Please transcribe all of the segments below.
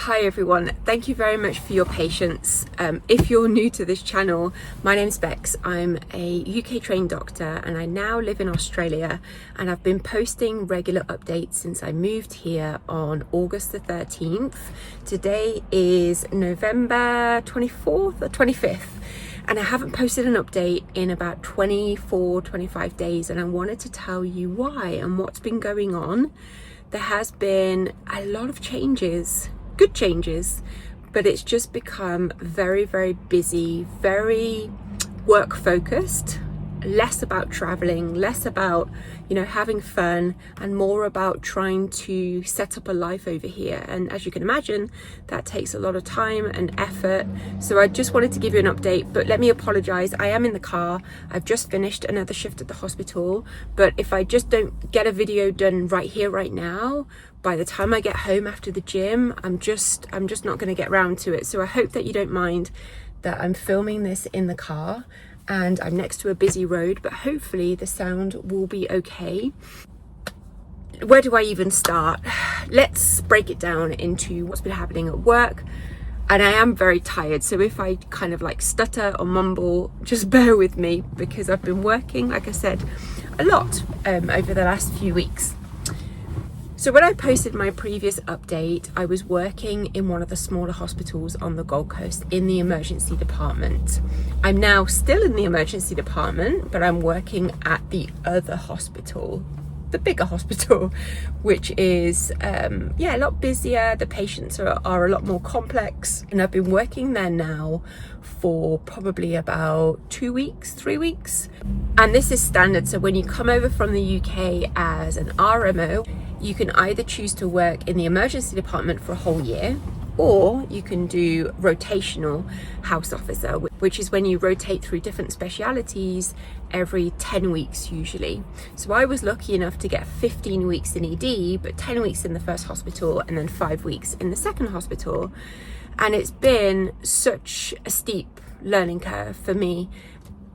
Hi everyone, thank you very much for your patience. If you're new to this channel, my name's Bex. I'm a UK trained doctor and I now live in Australia, and I've been posting regular updates since I moved here on August the 13th. Today is November 24th or 25th, and I haven't posted an update in about 25 days, and I wanted to tell you why and what's been going on. There has been a lot of changes, good changes, but it's just become very, very busy, very work focused, less about traveling, less about, having fun, and more about trying to set up a life over here. And as you can imagine, that takes a lot of time and effort. So I just wanted to give you an update, but let me apologize. I am in the car. I've just finished another shift at the hospital, but if I just don't get a video done right here, right now, by the time I get home after the gym, I'm just not going to get round to it. So I hope that you don't mind that I'm filming this in the car and I'm next to a busy road, but hopefully the sound will be okay. Where do I even start? Let's break it down into what's been happening at work. And I am very tired, so if I kind of like stutter or mumble, just bear with me, because I've been working, like I said, a lot over the last few weeks. So when I posted my previous update, I was working in one of the smaller hospitals on the Gold Coast in the emergency department. I'm now still in the emergency department, but I'm working at the other hospital, the bigger hospital, which is a lot busier. The patients are a lot more complex, and I've been working there now for probably about 2 weeks, 3 weeks. And this is standard. So when you come over from the UK as an RMO, you can either choose to work in the emergency department for a whole year, or you can do rotational house officer, which is when you rotate through different specialities every 10 weeks usually. So I was lucky enough to get 15 weeks in ED, but 10 weeks in the first hospital and then 5 weeks in the second hospital. And it's been such a steep learning curve for me.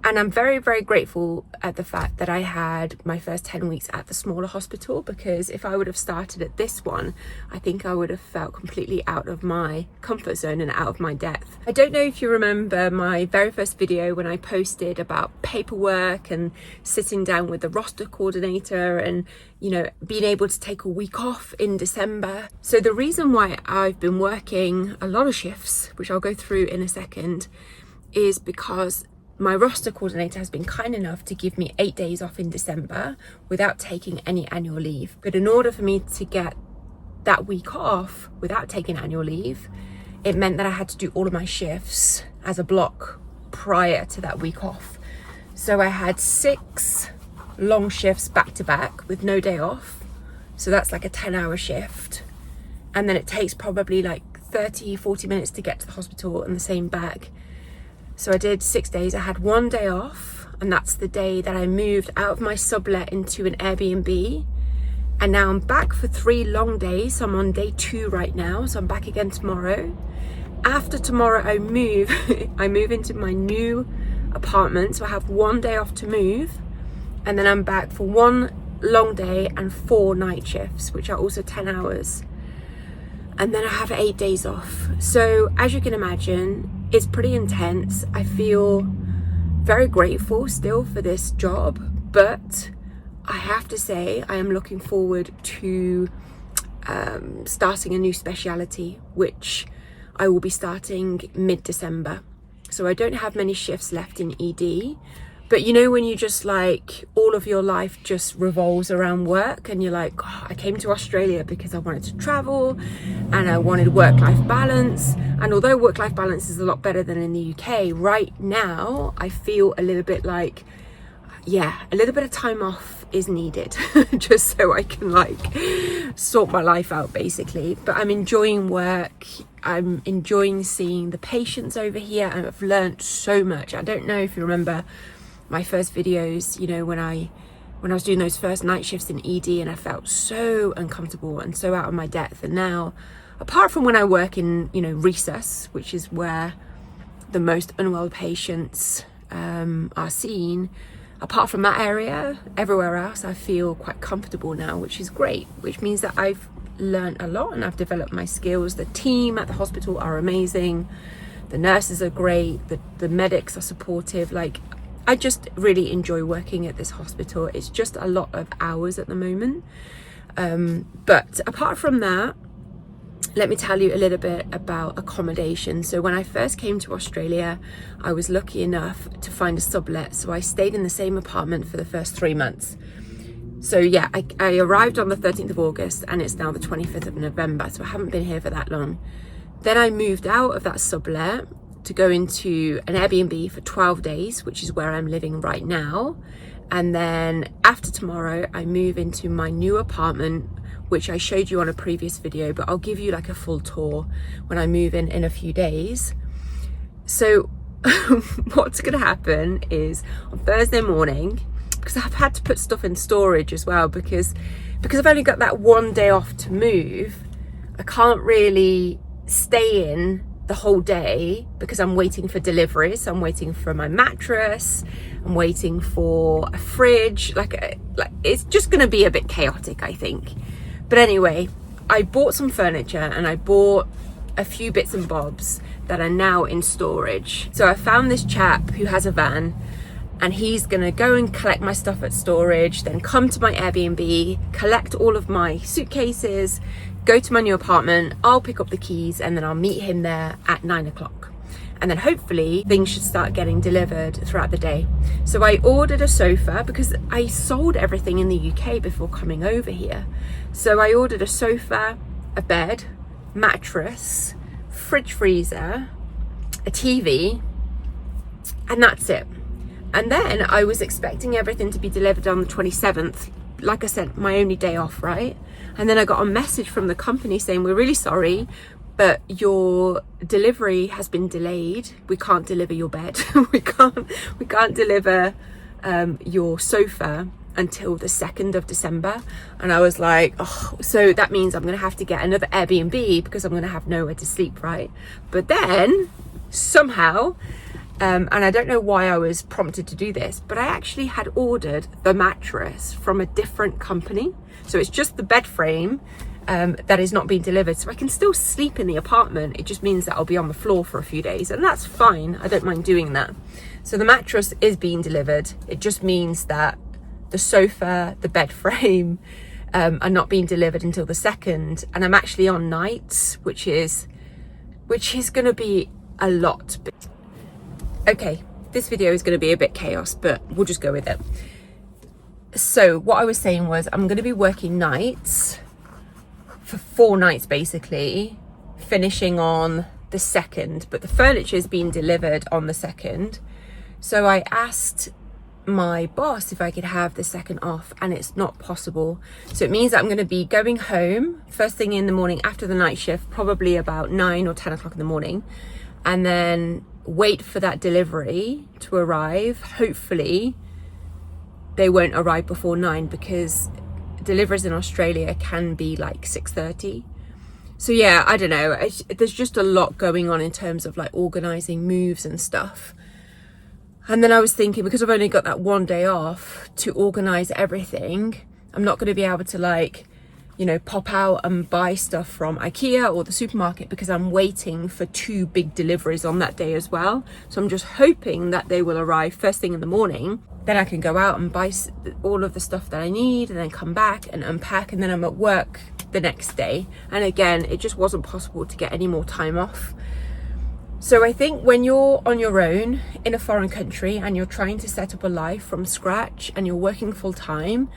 And I'm very, very grateful at the fact that I had my first 10 weeks at the smaller hospital, because if I would have started at this one, I think I would have felt completely out of my comfort zone and out of my depth. I don't know if you remember my very first video when I posted about paperwork and sitting down with the roster coordinator and, being able to take a week off in December. So the reason why I've been working a lot of shifts, which I'll go through in a second, is because my roster coordinator has been kind enough to give me 8 days off in December without taking any annual leave. But in order for me to get that week off without taking annual leave, it meant that I had to do all of my shifts as a block prior to that week off. So I had 6 long shifts back to back with no day off. So that's like a 10-hour shift. And then it takes probably like 30-40 minutes to get to the hospital and the same back. So I did 6 days. I had 1 day off, and that's the day that I moved out of my sublet into an Airbnb. And now I'm back for 3 long days. So I'm on day 2 right now. So I'm back again tomorrow. After tomorrow, I move into my new apartment. So I have 1 day off to move, and then I'm back for 1 long day and 4 night shifts, which are also 10 hours. And then I have 8 days off. So as you can imagine, it's pretty intense. I feel very grateful still for this job, but I have to say I am looking forward to starting a new speciality, which I will be starting mid-December. So I don't have many shifts left in ED. But when you just like all of your life just revolves around work, and you're like, oh, I came to Australia because I wanted to travel and I wanted work-life balance. And although work-life balance is a lot better than in the UK, right now I feel a little bit like, a little bit of time off is needed just so I can like sort my life out basically. But I'm enjoying work. I'm enjoying seeing the patients over here, and I've learned so much. I don't know if you remember my first videos, when I was doing those first night shifts in ED, and I felt so uncomfortable and so out of my depth. And now, apart from when I work in, resus, which is where the most unwell patients are seen, apart from that area, everywhere else, I feel quite comfortable now, which is great, which means that I've learned a lot and I've developed my skills. The team at the hospital are amazing. The nurses are great. The medics are supportive. Like, I just really enjoy working at this hospital. It's just a lot of hours at the moment. But apart from that, let me tell you a little bit about accommodation. So when I first came to Australia, I was lucky enough to find a sublet. So I stayed in the same apartment for the first 3 months. So yeah, I arrived on the 13th of August and it's now the 25th of November. So I haven't been here for that long. Then I moved out of that sublet to go into an Airbnb for 12 days, which is where I'm living right now. And then after tomorrow, I move into my new apartment, which I showed you on a previous video, but I'll give you like a full tour when I move in a few days. So what's gonna happen is on Thursday morning, because I've had to put stuff in storage as well, because I've only got that one day off to move, I can't really stay in the whole day because I'm waiting for deliveries. I'm waiting for my mattress, I'm waiting for a fridge, like it's just gonna be a bit chaotic, I think. But anyway, I bought some furniture and I bought a few bits and bobs that are now in storage. So I found this chap who has a van and he's gonna go and collect my stuff at storage, then come to my Airbnb, collect all of my suitcases, go to my new apartment, I'll pick up the keys and then I'll meet him there at 9 o'clock. And then hopefully things should start getting delivered throughout the day. So I ordered a sofa because I sold everything in the UK before coming over here. So I ordered a sofa, a bed, mattress, fridge freezer, a TV, and that's it. And then I was expecting everything to be delivered on the 27th. Like I said, my only day off, right? And then I got a message from the company saying, we're really sorry, but your delivery has been delayed. We can't deliver your bed. we can't deliver your sofa until the 2nd of December. And I was like, oh, so that means I'm gonna have to get another Airbnb because I'm gonna have nowhere to sleep, right? But then somehow, and I don't know why I was prompted to do this, but I actually had ordered the mattress from a different company. So it's just the bed frame that is not being delivered. So I can still sleep in the apartment. It just means that I'll be on the floor for a few days, and that's fine. I don't mind doing that. So the mattress is being delivered. It just means that the sofa, the bed frame are not being delivered until the 2nd. And I'm actually on nights, which is going to be a lot. Okay, this video is going to be a bit chaos, but we'll just go with it. So what I was saying was I'm going to be working nights for 4 nights basically, finishing on the 2nd, but the furniture is being delivered on the 2nd. So I asked my boss if I could have the 2nd off, and it's not possible. So it means that I'm going to be going home first thing in the morning after the night shift, probably about 9 or 10 o'clock in the morning, and then wait for that delivery to arrive. Hopefully they won't arrive before 9 because deliveries in Australia can be like 6:30. So yeah, I don't know, there's just a lot going on in terms of like organizing moves and stuff. And then I was thinking, because I've only got that one day off to organize everything, I'm not going to be able to like, you know, pop out and buy stuff from IKEA or the supermarket because I'm waiting for 2 big deliveries on that day as well. So I'm just hoping that they will arrive first thing in the morning. Then I can go out and buy all of the stuff that I need and then come back and unpack, and then I'm at work the next day. And again, it just wasn't possible to get any more time off. So I think when you're on your own in a foreign country and you're trying to set up a life from scratch and you're working full time,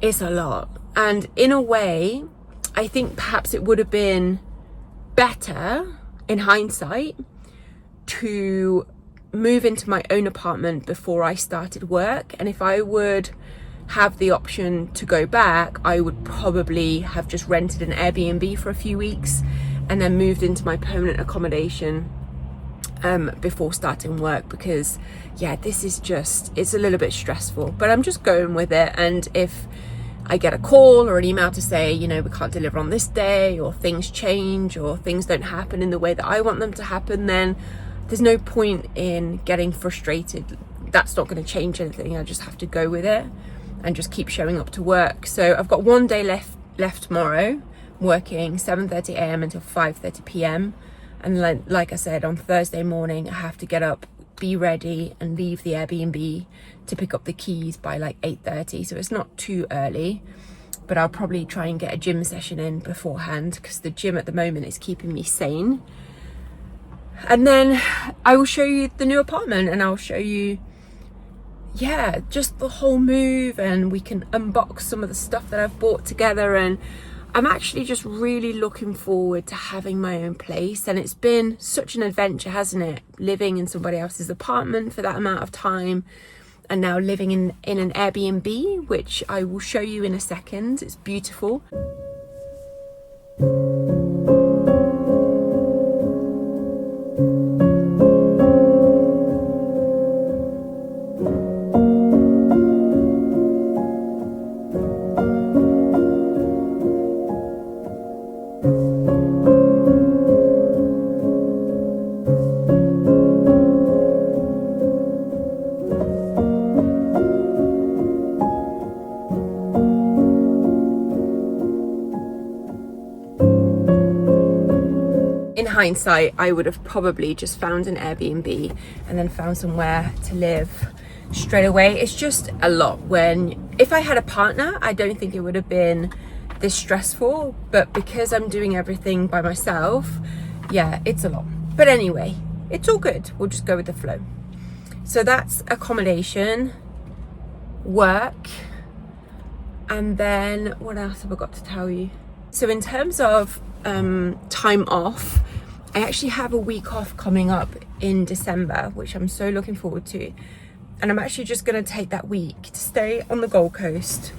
it's a lot. And in a way, I think perhaps it would have been better in hindsight to move into my own apartment before I started work. And if I would have the option to go back, I would probably have just rented an Airbnb for a few weeks and then moved into my permanent accommodation before starting work, because yeah, this is just, it's a little bit stressful, but I'm just going with it. And if I get a call or an email to say, you know, we can't deliver on this day, or things change, or things don't happen in the way that I want them to happen, then there's no point in getting frustrated. That's not going to change anything. I just have to go with it and just keep showing up to work. So I've got one day left tomorrow, working 7:30 a.m. until 5:30 p.m. And like I said, on Thursday morning, I have to get up, be ready and leave the Airbnb to pick up the keys by like 8:30. So it's not too early, but I'll probably try and get a gym session in beforehand because the gym at the moment is keeping me sane. And then I will show you the new apartment and I'll show you, yeah, just the whole move, and we can unbox some of the stuff that I've bought together. And I'm actually just really looking forward to having my own place. And it's been such an adventure, hasn't it? Living in somebody else's apartment for that amount of time, and now living in an Airbnb, which I will show you in a second. It's beautiful. In hindsight, I would have probably just found an Airbnb and then found somewhere to live straight away. It's just a lot. If I had a partner, I don't think it would have been this stressful, but because I'm doing everything by myself, yeah, it's a lot. But anyway, it's all good. We'll just go with the flow. So that's accommodation, work, and then what else have I got to tell you? So in terms of time off, I actually have a week off coming up in December, which I'm so looking forward to. And I'm actually just going to take that week to stay on the Gold Coast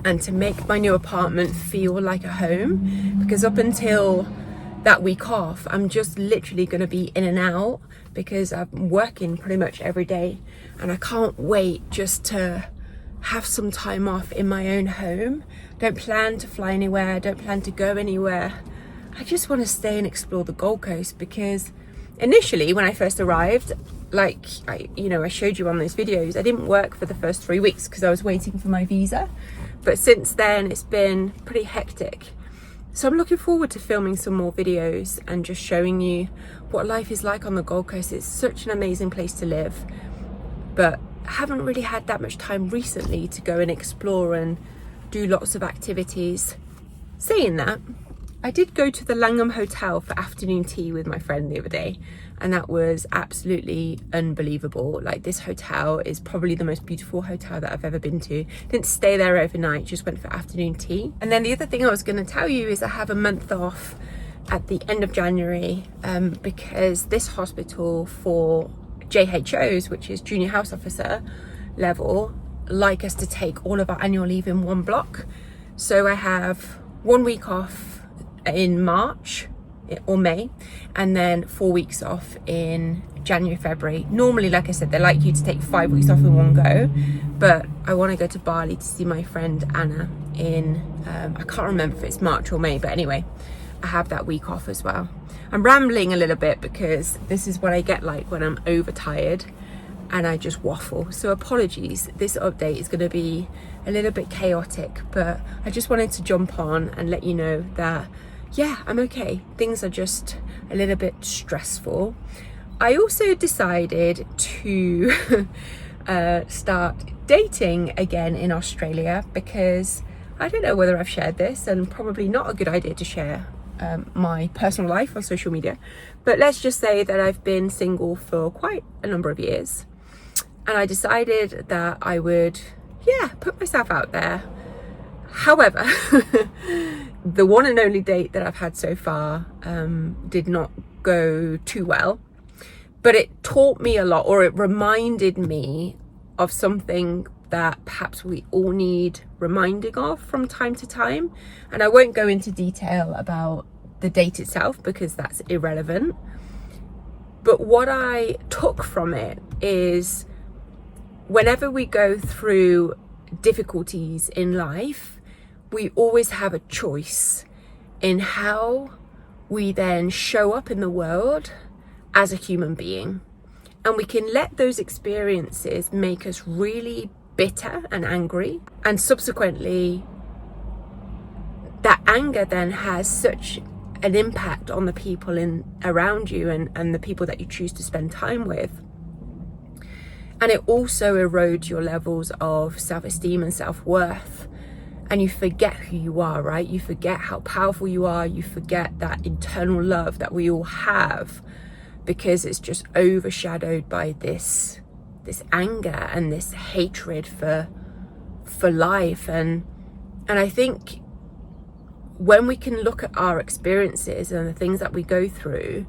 and to make my new apartment feel like a home, because up until that week off, I'm just literally going to be in and out because I'm working pretty much every day, and I can't wait just to have some time off in my own home. Don't plan to fly anywhere, don't plan to go anywhere. I just want to stay and explore the Gold Coast, because initially when I first arrived, like I showed you on those videos, I didn't work for the first 3 weeks because I was waiting for my visa. But since then it's been pretty hectic. So I'm looking forward to filming some more videos and just showing you what life is like on the Gold Coast. It's such an amazing place to live, but I haven't really had that much time recently to go and explore and do lots of activities. Saying that, I did go to the Langham Hotel for afternoon tea with my friend the other day, and that was absolutely unbelievable. Like, this hotel is probably the most beautiful hotel that I've ever been to. Didn't stay there overnight, just went for afternoon tea. And then the other thing I was going to tell you is I have a month off at the end of January because this hospital for JHOs, which is junior house officer level, like us to take all of our annual leave in one block. So I have 1 week off in March or May, and then 4 weeks off in January, February. Normally, like I said, they like you to take 5 weeks off in one go, but I want to go to Bali to see my friend Anna in I can't remember if it's March or May, but anyway, I have that week off as well. I'm rambling a little bit because this is what I get like when I'm overtired and I just waffle. So apologies, this update is going to be a little bit chaotic, but I just wanted to jump on and let you know that, yeah, I'm okay. Things are just a little bit stressful. I also decided to start dating again in Australia because I don't know whether I've shared this, and probably not a good idea to share my personal life on social media, but let's just say that I've been single for quite a number of years, and I decided that I would, yeah, put myself out there. However, the one and only date that I've had so far did not go too well, but it taught me a lot, or it reminded me of something that perhaps we all need reminding of from time to time. And I won't go into detail about the date itself because that's irrelevant. But what I took from it is, whenever we go through difficulties in life, we always have a choice in how we then show up in the world as a human being. And we can let those experiences make us really bitter and angry, and subsequently that anger then has such an impact on the people around you and the people that you choose to spend time with. And it also erodes your levels of self-esteem and self-worth. And you forget who you are, right? You forget how powerful you are. You forget that internal love that we all have, because it's just overshadowed by this anger and this hatred for life. And I think when we can look at our experiences and the things that we go through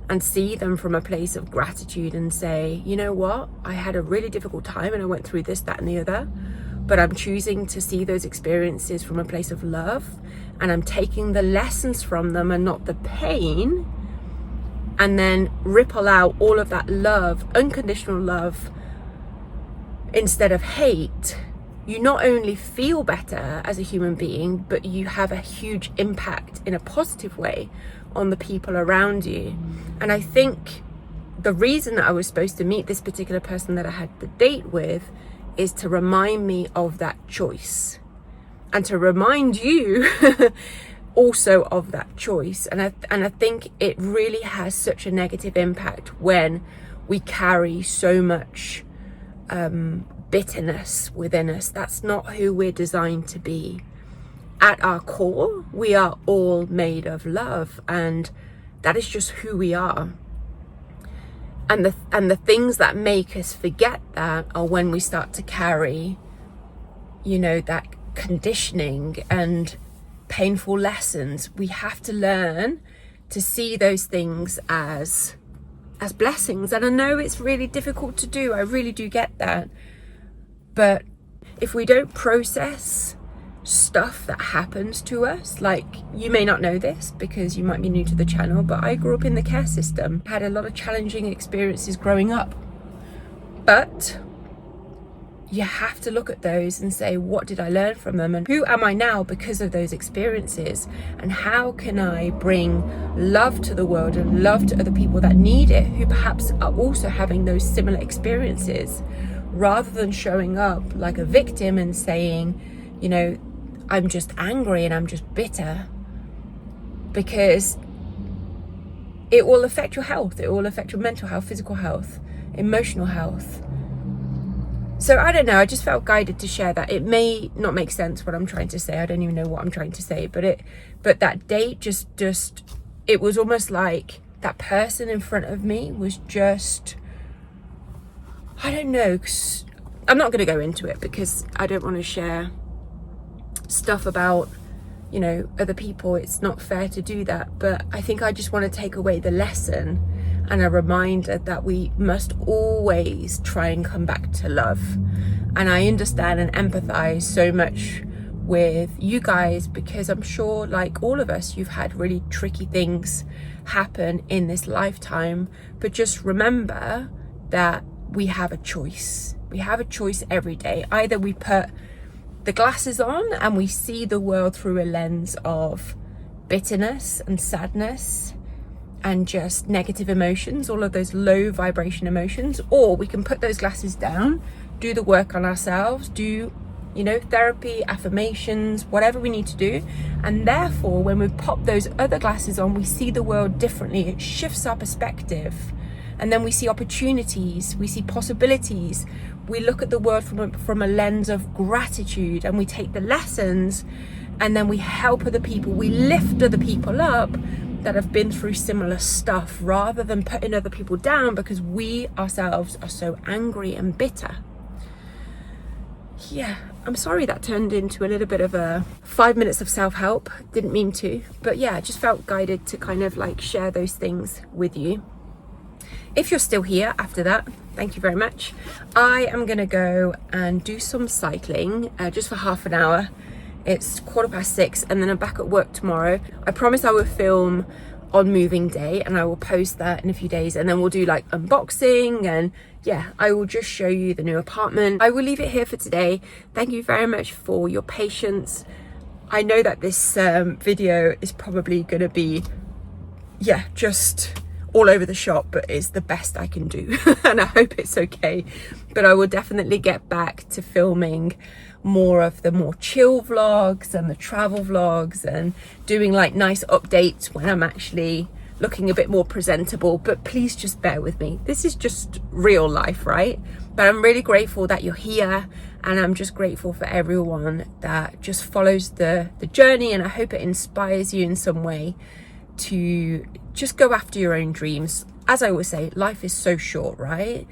and see them from a place of gratitude and say, you know what, I had a really difficult time and I went through this, that, and the other, but I'm choosing to see those experiences from a place of love, and I'm taking the lessons from them and not the pain, and then ripple out all of that love, unconditional love, instead of hate. You not only feel better as a human being, but you have a huge impact in a positive way on the people around you. And I think the reason that I was supposed to meet this particular person that I had the date with is to remind me of that choice, and to remind you also of that choice. And I think it really has such a negative impact when we carry so much bitterness within us. That's not who we're designed to be. At our core, we are all made of love, and that is just who we are. And the things that make us forget that are when we start to carry, you know, that conditioning and painful lessons. We have to learn to see those things as blessings. And I know it's really difficult to do. I really do get that. But if we don't process stuff that happens to us, like, you may not know this because you might be new to the channel, but I grew up in the care system, had a lot of challenging experiences growing up. But you have to look at those and say, what did I learn from them, and who am I now because of those experiences, and how can I bring love to the world and love to other people that need it, who perhaps are also having those similar experiences, rather than showing up like a victim and saying, you know, I'm just angry and I'm just bitter, because it will affect your health. It will affect your mental health, physical health, emotional health. So I don't know, I just felt guided to share that. It may not make sense what I'm trying to say. I don't even know what I'm trying to say, but that date just it was almost like that person in front of me was just, I don't know, 'cause I'm not going to go into it because I don't want to share stuff about, you know, other people. It's not fair to do that. But I think I just want to take away the lesson and a reminder that we must always try and come back to love. And I understand and empathize so much with you guys, because I'm sure, like all of us, you've had really tricky things happen in this lifetime. But just remember that we have a choice. We have a choice every day. Either we put the glasses on and we see the world through a lens of bitterness and sadness and just negative emotions, all of those low vibration emotions, or we can put those glasses down, do the work on ourselves, do, you know, therapy, affirmations, whatever we need to do. And therefore, when we pop those other glasses on, we see the world differently. It shifts our perspective. And then we see opportunities, we see possibilities. We look at the world from a lens of gratitude, and we take the lessons, and then we help other people. We lift other people up that have been through similar stuff, rather than putting other people down because we ourselves are so angry and bitter. Yeah, I'm sorry that turned into a little bit of a 5 minutes of self-help. Didn't mean to, but yeah, I just felt guided to kind of like share those things with you. If you're still here after that, thank you very much. I am gonna go and do some cycling just for half an hour. It's 6:15, and then I'm back at work tomorrow. I promise I will film on moving day, and I will post that in a few days, and then we'll do like unboxing, and yeah, I will just show you the new apartment. I will leave it here for today. Thank you very much for your patience. I know that this video is probably gonna be, yeah, just all over the shop, but it's the best I can do and I hope it's okay. But I will definitely get back to filming more of the more chill vlogs and the travel vlogs, and doing like nice updates when I'm actually looking a bit more presentable. But please just bear with me. This is just real life, right? But I'm really grateful that you're here, and I'm just grateful for everyone that just follows the journey, and I hope it inspires you in some way to just go after your own dreams. As I always say, life is so short, right?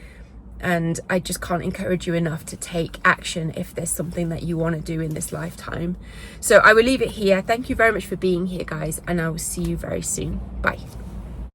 And I just can't encourage you enough to take action if there's something that you want to do in this lifetime. So I will leave it here. Thank you very much for being here, guys, and I will see you very soon. Bye.